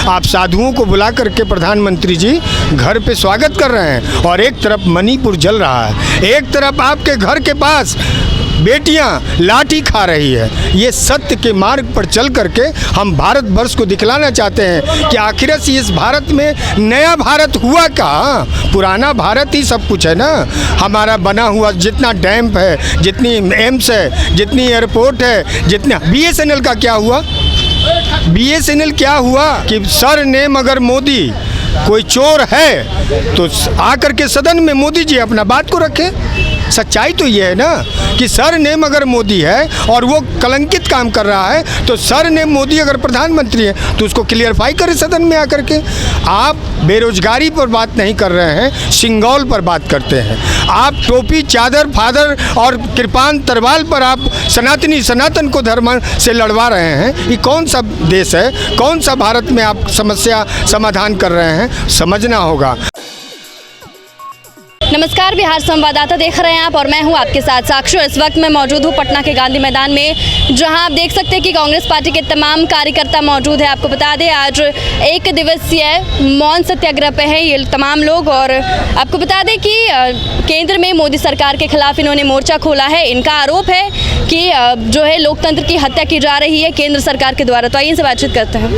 आप साधुओं को बुला करके प्रधानमंत्री जी घर पे स्वागत कर रहे हैं और एक तरफ मणिपुर जल रहा है, एक तरफ आपके घर के पास बेटियां लाठी खा रही है। ये सत्य के मार्ग पर चल करके हम भारत वर्ष को दिखलाना चाहते हैं कि आखिर से इस भारत में नया भारत हुआ कहाँ, पुराना भारत ही सब कुछ है ना। हमारा बना हुआ जितना डैम है, जितनी एम्स है, जितनी एयरपोर्ट है, जितना BSNL का क्या हुआ, BSNL क्या हुआ कि सर ने मगर मोदी कोई चोर है तो आकर के सदन में मोदी जी अपना बात को रखें। सच्चाई तो ये है ना कि सर ने मगर मोदी है और वो कलंकित काम कर रहा है, तो सर ने मोदी अगर प्रधानमंत्री है तो उसको क्लियरफाई करें सदन में आकर के। आप बेरोजगारी पर बात नहीं कर रहे हैं, सिंगौल पर बात करते हैं। आप टोपी चादर फादर और कृपान तरवाल पर आप सनातन को धर्म से लड़वा रहे हैं। ये कौन सा देश है, कौन सा भारत में आप समस्या समाधान कर रहे हैं, समझना होगा। नमस्कार, बिहार संवाददाता देख रहे हैं आप और मैं हूं आपके साथ साक्षी। इस वक्त मैं मौजूद हूं पटना के गांधी मैदान में, जहां आप देख सकते हैं कि कांग्रेस पार्टी के तमाम कार्यकर्ता मौजूद हैं। आपको बता दें आज 1 दिवसीय मौन सत्याग्रह पे हैं ये तमाम लोग। और आपको बता दें कि केंद्र में मोदी सरकार के खिलाफ इन्होंने मोर्चा खोला है। इनका आरोप है कि जो है लोकतंत्र की हत्या की जा रही है केंद्र सरकार के द्वारा। तो आइए इनसे बातचीत करते हैं।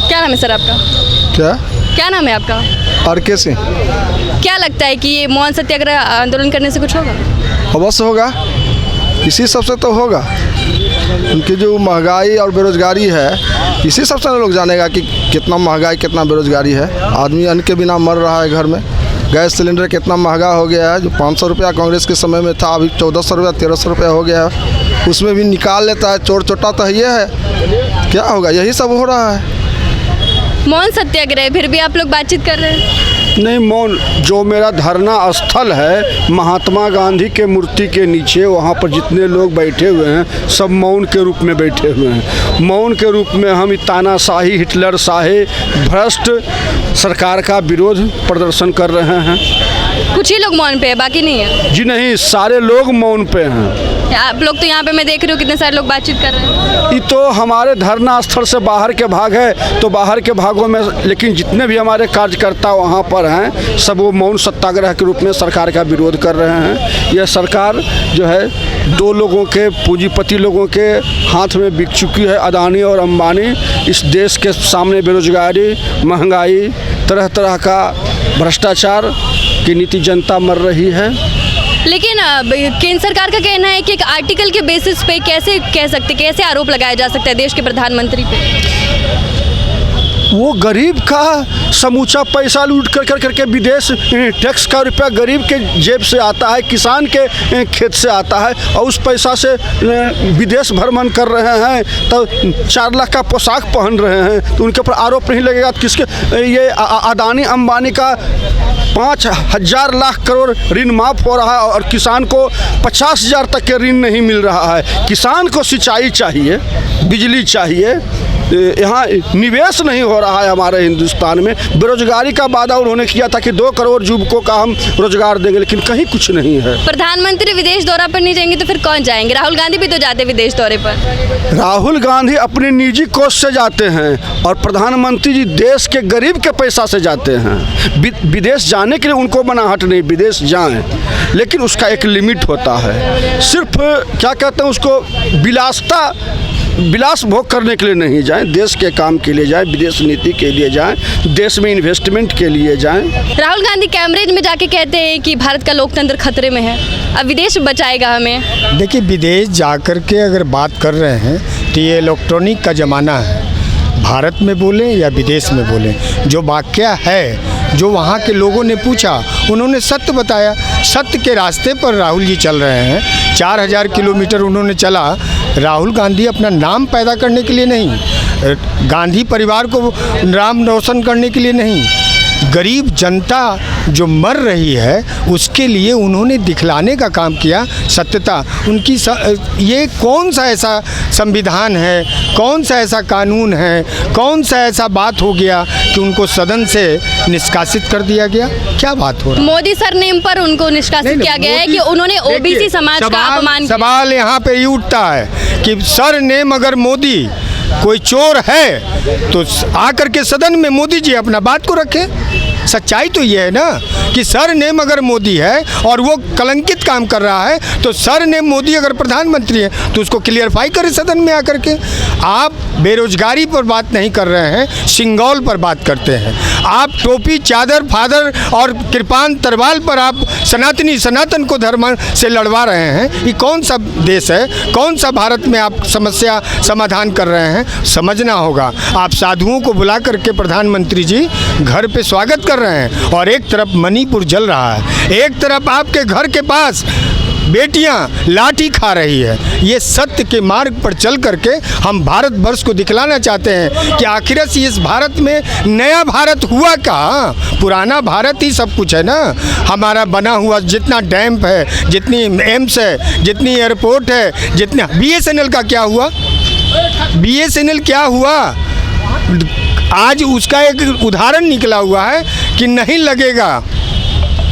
क्या नाम है सर आपका? क्या नाम है आपका? RK सिंह। क्या लगता है कि ये मौन सत्याग्रह आंदोलन करने से कुछ होगा? अवश्य होगा, इसी सबसे तो होगा। उनकी जो महंगाई और बेरोजगारी है, इसी सबसे लोग जानेगा कि कितना महंगाई कितना बेरोजगारी है। आदमी अन्न के बिना मर रहा है घर में। गैस सिलेंडर कितना महंगा हो गया है, जो 500 रुपया कांग्रेस के समय में था, अभी 1400 रुपया 1300 रुपया हो गया है। उसमें भी निकाल लेता है, चोर चोटा तो ये है। क्या होगा, यही सब हो रहा है। मौन सत्याग्रह फिर भी आप लोग बातचीत कर रहे हैं? नहीं, मौन जो मेरा धरना स्थल है महात्मा गांधी के मूर्ति के नीचे, वहाँ पर जितने लोग बैठे हुए हैं सब मौन के रूप में बैठे हुए हैं। मौन के रूप में हम तानाशाही हिटलर शाही भ्रष्ट सरकार का विरोध प्रदर्शन कर रहे हैं। कुछ ही लोग मौन पे है, बाकी नहीं है? जी नहीं, सारे लोग मौन पे हैं। आप लोग तो यहाँ पे मैं देख रही हूँ कितने सारे लोग बातचीत कर रहे हैं। ये तो हमारे धरना स्थल से बाहर के भाग है, तो बाहर के भागों में लेकिन जितने भी हमारे कार्यकर्ता वहाँ पर हैं सब वो मौन सत्याग्रह के रूप में सरकार का विरोध कर रहे हैं। यह सरकार जो है 2 लोगों के पूंजीपति लोगों के हाथ में बिक चुकी है, अदानी और अंबानी। इस देश के सामने बेरोजगारी, महंगाई, तरह तरह का भ्रष्टाचार की नीति जनता मर रही है। लेकिन केंद्र सरकार का कहना है कि एक आर्टिकल के बेसिस पे कैसे कह सकते, कैसे आरोप लगाया जा सकता है देश के प्रधानमंत्री पे? वो गरीब का समूचा पैसा लूट करके विदेश टैक्स का रुपया गरीब के जेब से आता है, किसान के खेत से आता है, और उस पैसा से विदेश भ्रमण कर रहे हैं तो 4 लाख का पोशाक पहन रहे हैं। तो उनके ऊपर आरोप नहीं लगेगा तो किसके? ये अदानी अंबानी का 5,000 लाख करोड़ ऋण माफ़ हो रहा है और किसान को 50,000 तक के ऋण नहीं मिल रहा है। किसान को सिंचाई चाहिए, बिजली चाहिए, यहाँ निवेश नहीं हो रहा है हमारे हिंदुस्तान में। बेरोजगारी का वादा उन्होंने किया था कि 2 करोड़ युवकों का हम रोजगार देंगे, लेकिन कहीं कुछ नहीं है। प्रधानमंत्री विदेश दौरा पर नहीं जाएंगे तो फिर कौन जाएंगे? राहुल गांधी भी तो जाते विदेश दौरे पर। राहुल गांधी अपने निजी कोष से जाते हैं और प्रधानमंत्री जी देश के गरीब के पैसा से जाते हैं। विदेश जाने के लिए उनको मनाहट नहीं, विदेश जाएं, लेकिन उसका एक लिमिट होता है। सिर्फ क्या कहते हैं उसको, विलास भोग करने के लिए नहीं जाएं, देश के काम के लिए जाएं, विदेश नीति के लिए जाएं, देश में इन्वेस्टमेंट के लिए जाएं। राहुल गांधी कैम्ब्रिज में जाके कहते हैं कि भारत का लोकतंत्र खतरे में है, अब विदेश बचाएगा हमें। देखिए, विदेश जाकर के अगर बात कर रहे हैं तो ये इलेक्ट्रॉनिक का ज़माना है। भारत में बोलें या विदेश में बोलें, जो वाकया है, जो वहाँ के लोगों ने पूछा, उन्होंने सत्य बताया। सत्य के रास्ते पर राहुल जी चल रहे हैं। 4000 किलोमीटर उन्होंने चला। राहुल गांधी अपना नाम पैदा करने के लिए नहीं, गांधी परिवार को नाम रोशन करने के लिए नहीं, गरीब जनता जो मर रही है उसके लिए उन्होंने दिखलाने का काम किया। सत्यता उनकी ये कौन सा ऐसा संविधान है, कौन सा ऐसा कानून है, कौन सा ऐसा बात हो गया कि उनको सदन से निष्कासित कर दिया गया? क्या बात हो रहा है? मोदी सरनेम पर उनको निष्कासित किया गया है कि उन्होंने ओबीसी समाज का अपमान किया। सवाल यहाँ पे ये उठता है कि सरनेम अगर मोदी कोई चोर है तो आकर के सदन में मोदी जी अपना बात को रखें। सच्चाई तो ये है ना कि सरनेम अगर मोदी है और वो कलंकित काम कर रहा है तो सरनेम मोदी अगर प्रधानमंत्री है तो उसको क्लियरफाई करें सदन में आकर के। आप बेरोजगारी पर बात नहीं कर रहे हैं, सिंगौल पर बात करते हैं। आप टोपी, चादर, फादर और कृपान तरवाल पर आप सनातन को धर्म से लड़वा रहे हैं। ये कौन सा देश है, कौन सा भारत में आप समस्या समाधान कर रहे हैं? समझना होगा। आप साधुओं को बुला करके प्रधानमंत्री जी घर पे स्वागत कर रहे हैं और एक तरफ मणिपुर जल रहा है, एक तरफ आपके घर के पास बेटियां लाठी खा रही है। ये सत्य के मार्ग पर चल करके हम भारत वर्ष को दिखलाना चाहते हैं कि आखिर इस भारत में नया भारत हुआ कहाँ? पुराना भारत ही सब कुछ है ना। हमारा बना हुआ जितना डैम है, जितनी एम्स है, जितनी एयरपोर्ट है, जितना BSNL का क्या हुआ? BSNL क्या हुआ? आज उसका एक उदाहरण निकला हुआ है कि नहीं लगेगा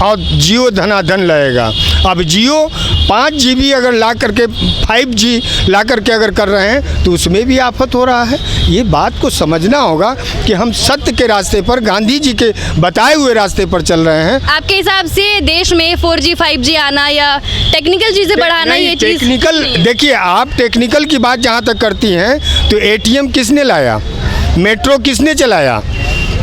और जियो धनाधन लगेगा। अब जियो 5 GB अगर ला करके 5G ला करके अगर कर रहे हैं तो उसमें भी आफत हो रहा है। ये बात को समझना होगा कि हम सत्य के रास्ते पर, गांधी जी के बताए हुए रास्ते पर चल रहे हैं। आपके हिसाब से देश में 4G 5G आना या टेक्निकल चीज़ें बढ़ाना, ये चीज़ टेक्निकल, देखिए आप टेक्निकल की बात जहाँ तक करती हैं तो ATM किसने लाया, मेट्रो किसने चलाया,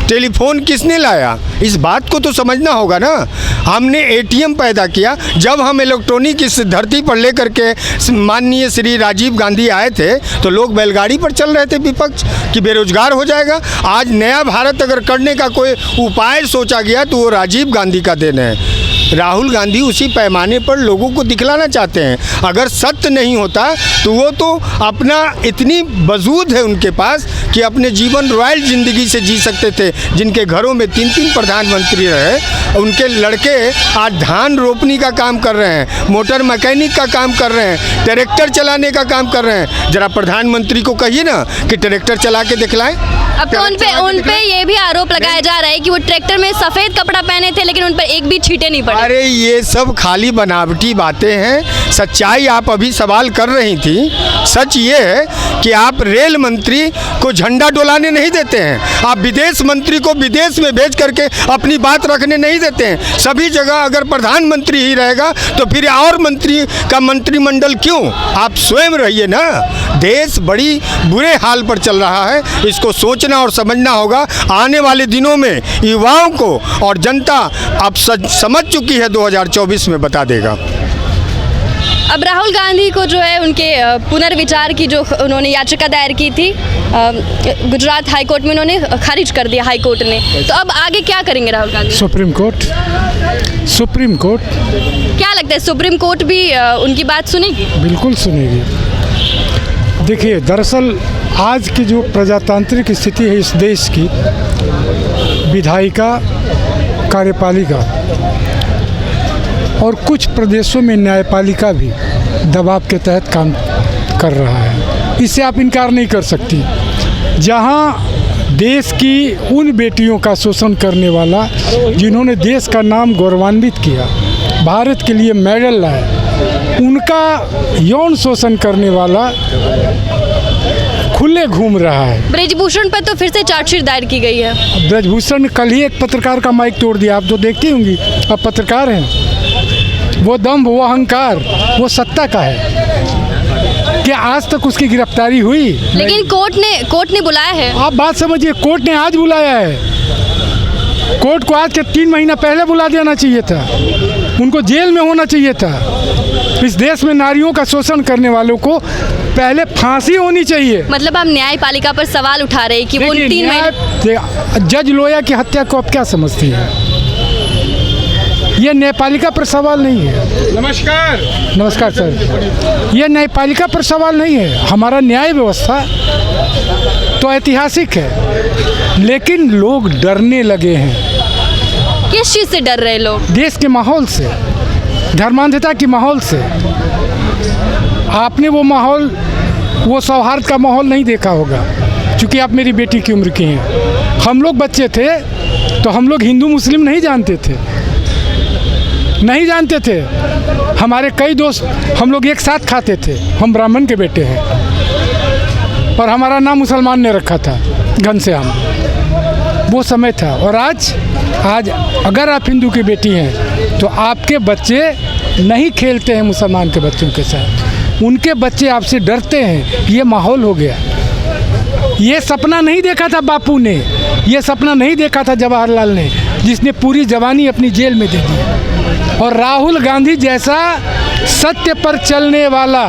टेलीफोन किसने लाया? इस बात को तो समझना होगा ना। हमने ATM पैदा किया जब हम इलेक्ट्रॉनिक इस धरती पर लेकर के माननीय श्री राजीव गांधी आए थे तो लोग बैलगाड़ी पर चल रहे थे, विपक्ष कि बेरोजगार हो जाएगा। आज नया भारत अगर करने का कोई उपाय सोचा गया तो वो राजीव गांधी का देन है। राहुल गांधी उसी पैमाने पर लोगों को दिखलाना चाहते हैं। अगर सत्य नहीं होता तो वो तो अपना इतनी वजूद है उनके पास कि अपने जीवन रॉयल ज़िंदगी से जी सकते थे। जिनके घरों में 3-3 प्रधानमंत्री रहे, उनके लड़के आज धान रोपनी का काम कर रहे हैं, मोटर मैकेनिक का काम कर रहे हैं, ट्रैक्टर चलाने का काम कर रहे हैं। जरा प्रधानमंत्री को कहिए ना कि ट्रैक्टर चला के दिखलाएं। अब तो उन पे ये भी आरोप लगाया जा रहा है कि वो ट्रैक्टर में सफ़ेद कपड़ा पहने थे लेकिन उन पर एक भी छींटे नहीं पड़े। अरे ये सब खाली बनावटी बातें हैं। सच्चाई आप अभी सवाल कर रही थी। सच ये है कि आप रेल मंत्री को झंडा डोलाने नहीं देते हैं, आप विदेश मंत्री को विदेश में भेज करके अपनी बात रखने नहीं देते हैं। सभी जगह अगर प्रधानमंत्री ही रहेगा तो फिर और मंत्री का मंत्रिमंडल क्यों? आप स्वयं रहिए ना। देश बड़ी बुरे हाल पर चल रहा है, इसको सोचना और समझना होगा। आने वाले दिनों में युवाओं को और जनता अब समझ चुकी है, 2024 में बता देगा। अब राहुल गांधी को जो है उनके पुनर्विचार की जो उन्होंने याचिका दायर की थी गुजरात हाई कोर्ट में, उन्होंने खारिज कर दिया हाई कोर्ट ने। तो अब आगे क्या करेंगे राहुल गांधी? सुप्रीम कोर्ट क्या लगता है सुप्रीम कोर्ट भी उनकी बात सुनेगी? बिल्कुल सुनेगी। देखिए, दरअसल आज की जो प्रजातांत्रिक स्थिति है इस देश की, विधायिका, कार्यपालिका और कुछ प्रदेशों में न्यायपालिका भी दबाव के तहत काम कर रहा है। इससे आप इनकार नहीं कर सकती। जहां देश की उन बेटियों का शोषण करने वाला जिन्होंने देश का नाम गौरवान्वित किया, भारत के लिए मेडल लाए, उनका यौन शोषण करने वाला खुले घूम रहा है। ब्रजभूषण पर तो फिर से चार्जशीट दायर की गई है। ब्रजभूषण ने कल ही एक पत्रकार का माइक तोड़ दिया। आप तो देखती होंगी, आप पत्रकार हैं। वो दम्भ, वो अहंकार, वो सत्ता का है। क्या आज तक उसकी गिरफ्तारी हुई? लेकिन कोर्ट ने बुलाया है। आप बात समझिए, कोर्ट ने आज बुलाया है। कोर्ट को आज के 3 महीना पहले बुला देना चाहिए था। उनको जेल में होना चाहिए था। इस देश में नारियों का शोषण करने वालों को पहले फांसी होनी चाहिए। मतलब आप न्यायपालिका पर सवाल उठा रहे हैं कि वो 3 महीने। जज लोया की हत्या को आप क्या समझती हैं? ये न्यायपालिका पर सवाल नहीं है। नमस्कार सर। ये न्यायपालिका पर सवाल नहीं है। हमारा न्याय व्यवस्था तो ऐतिहासिक है, लेकिन लोग डरने लगे हैं। किस चीज़ से डर रहे लोग? देश के माहौल से, धर्मांधता के माहौल से। आपने वो माहौल, वो सौहार्द का माहौल नहीं देखा होगा, क्योंकि आप मेरी बेटी की उम्र की हैं। हम लोग बच्चे थे तो हम लोग हिंदू मुस्लिम नहीं जानते थे। हमारे कई दोस्त, हम लोग एक साथ खाते थे। हम ब्राह्मण के बेटे हैं। और हमारा नाम मुसलमान ने रखा था, घनश्याम। वो समय था। और आज अगर आप हिंदू की बेटी हैं तो आपके बच्चे नहीं खेलते हैं मुसलमान के बच्चों के साथ, उनके बच्चे आपसे डरते हैं। ये माहौल हो गया। ये सपना नहीं देखा था बापू ने, ये सपना नहीं देखा था जवाहरलाल ने, जिसने पूरी जवानी अपनी जेल में दे दी। और राहुल गांधी जैसा सत्य पर चलने वाला,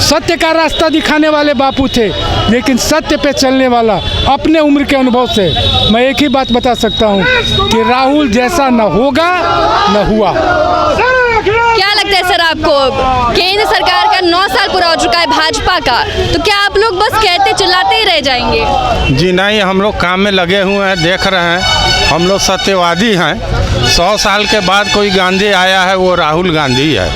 सत्य का रास्ता दिखाने वाले बापू थे, लेकिन सत्य पे चलने वाला, अपने उम्र के अनुभव से मैं एक ही बात बता सकता हूँ कि राहुल जैसा न होगा न हुआ। क्या लगता है सर आपको, केंद्र सरकार का 9 साल पूरा हो चुका है भाजपा का, तो क्या आप लोग बस कहते चिल्लाते ही रह जाएंगे? जी नहीं, हम लोग काम में लगे हुए हैं, देख रहे हैं। हम लोग सत्यवादी हैं। 100 साल के बाद कोई गांधी आया है, वो राहुल गांधी है।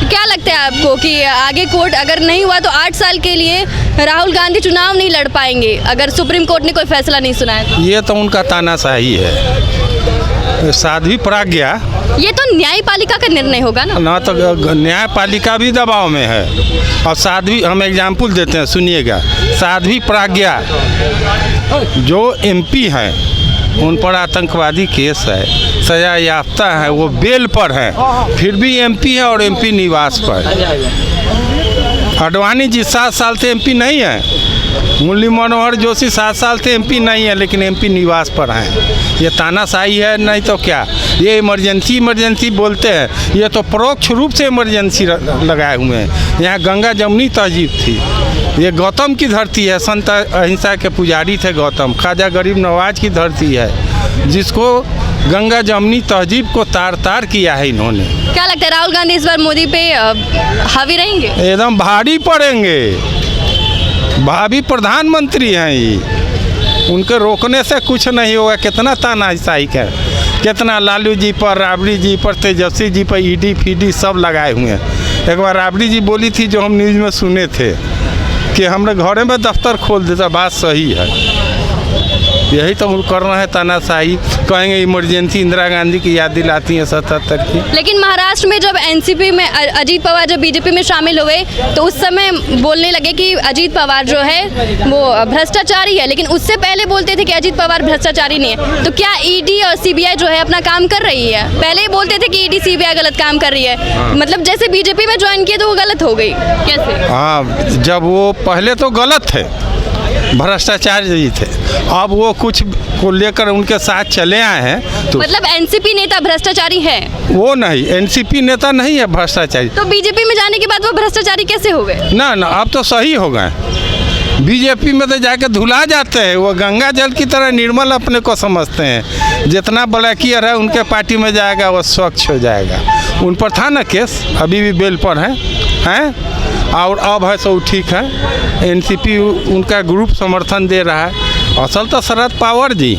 क्या लगता है आपको कि आगे कोर्ट अगर नहीं हुआ तो 8 साल के लिए राहुल गांधी चुनाव नहीं लड़ पाएंगे अगर सुप्रीम कोर्ट ने कोई फैसला नहीं सुनाया तो? ये तो उनका तानाशाही है। साध्वी प्रज्ञा, ये तो न्यायपालिका का निर्णय होगा ना तो न्यायपालिका भी दबाव में है। और साध्वी, हम एग्जाम्पल देते हैं, सुनिएगा। साध्वी प्रज्ञा जो MP हैं, उन पर आतंकवादी केस है, सजा याफ्ता है, वो बेल पर है, फिर भी MP है और MP निवास पर। अडवाणी जी 7 साल से MP नहीं है। मुरली मनोहर जोशी 7 साल से MP नहीं है, लेकिन MP निवास पर हैं। ये तानाशाही है, नहीं तो क्या। ये इमरजेंसी बोलते हैं, ये तो परोक्ष रूप से इमरजेंसी लगाए हुए हैं। यहाँ गंगा जमुनी तहजीब थी, ये गौतम की धरती है। संत अहिंसा के पुजारी थे गौतम। ख्वाजा गरीब नवाज की धरती है, जिसको गंगा जमुनी तहजीब को तार तार किया है इन्होंने। क्या लगता है राहुल गांधी इस बार मोदी पे हावी रहेंगे? एकदम भारी पड़ेंगे। भावी प्रधानमंत्री हैं ये, उनके रोकने से कुछ नहीं होगा। कितना तानाशाही है, कितना लालू जी पर, राबड़ी जी पर, तेजस्वी जी पर ED FID सब लगाए हुए हैं। एक बार राबड़ी जी बोली थी, जो हम न्यूज़ में सुने थे, कि हमने घरे में दफ्तर खोल देता। बात सही है। यही तो कर रहे हैं तानाशाही। कहेंगे इमरजेंसी इंदिरा गांधी की याद दिलाती है 77 की। लेकिन महाराष्ट्र में जब NCP में अजीत पवार जब BJP में शामिल हुए तो उस समय बोलने लगे कि अजीत पवार जो है वो भ्रष्टाचारी है, लेकिन उससे पहले बोलते थे कि अजीत पवार भ्रष्टाचारी नहीं है। तो क्या ED और CBI जो है अपना काम कर रही है? पहले ही बोलते थे कि ED CBI गलत काम कर रही है, मतलब जैसे BJP में ज्वाइन किए तो वो गलत हो गई कैसे? हाँ, जब वो पहले तो गलत थे, भ्रष्टाचारी थे, अब वो कुछ को लेकर उनके साथ चले आए हैं तो मतलब NCP नेता भ्रष्टाचारी है? वो नहीं, NCP नेता नहीं है भ्रष्टाचारी। तो BJP में जाने के बाद वो भ्रष्टाचारी कैसे हो गए? ना, अब तो सही हो गए। BJP में तो जाके धुला जाते हैं। वो गंगा जल की तरह निर्मल अपने को समझते हैं। जितना ब्लैकियर है उनके पार्टी में जाएगा वो स्वच्छ हो जाएगा। उन पर था ना केस, अभी भी बेल पर हैं और अब है तो ठीक है। NCP उनका ग्रुप समर्थन दे रहा है। असल तो शरद पवार जी,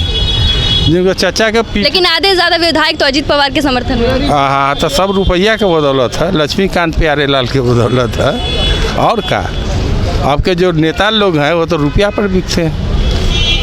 जिनको चचा के लेकिन आधे ज़्यादा विधायक तो अजीत पवार के समर्थन में। हाँ, तो सब रुपया के बदौलत है, लक्ष्मीकांत प्यारेलाल के बदौलत है। और क्या, आपके जो नेता लोग हैं वो तो रुपया पर बिकते हैं।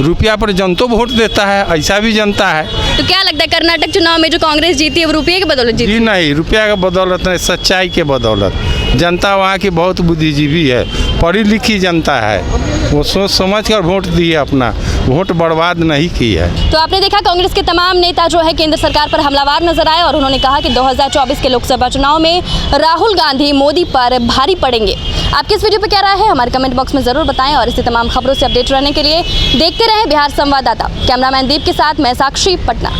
रुपया पर जनता वोट देता है, ऐसा भी जनता है। तो क्या लगता है कर्नाटक चुनाव में जो कांग्रेस जीती है वो रुपये की बदौलत जीती? जी नहीं, रुपया के बदौलत नहीं, सच्चाई के बदौलत। जनता वहाँ की बहुत बुद्धिजीवी है, पढ़ी लिखी जनता है। वो सोच समझ कर वोट दी है, अपना वोट बर्बाद नहीं की है। तो आपने देखा कांग्रेस के तमाम नेता जो है केंद्र सरकार पर हमलावर नजर आए और उन्होंने कहा कि 2024 के लोकसभा चुनाव में राहुल गांधी मोदी पर भारी पड़ेंगे। आपकी इस वीडियो पर क्या राय है हमारे कमेंट बॉक्स में ज़रूर बताएं और इसी तमाम खबरों से अपडेट रहने के लिए देखते रहें बिहार संवाददाता। कैमरामैन दीप के साथ मैं साक्षी, पटना।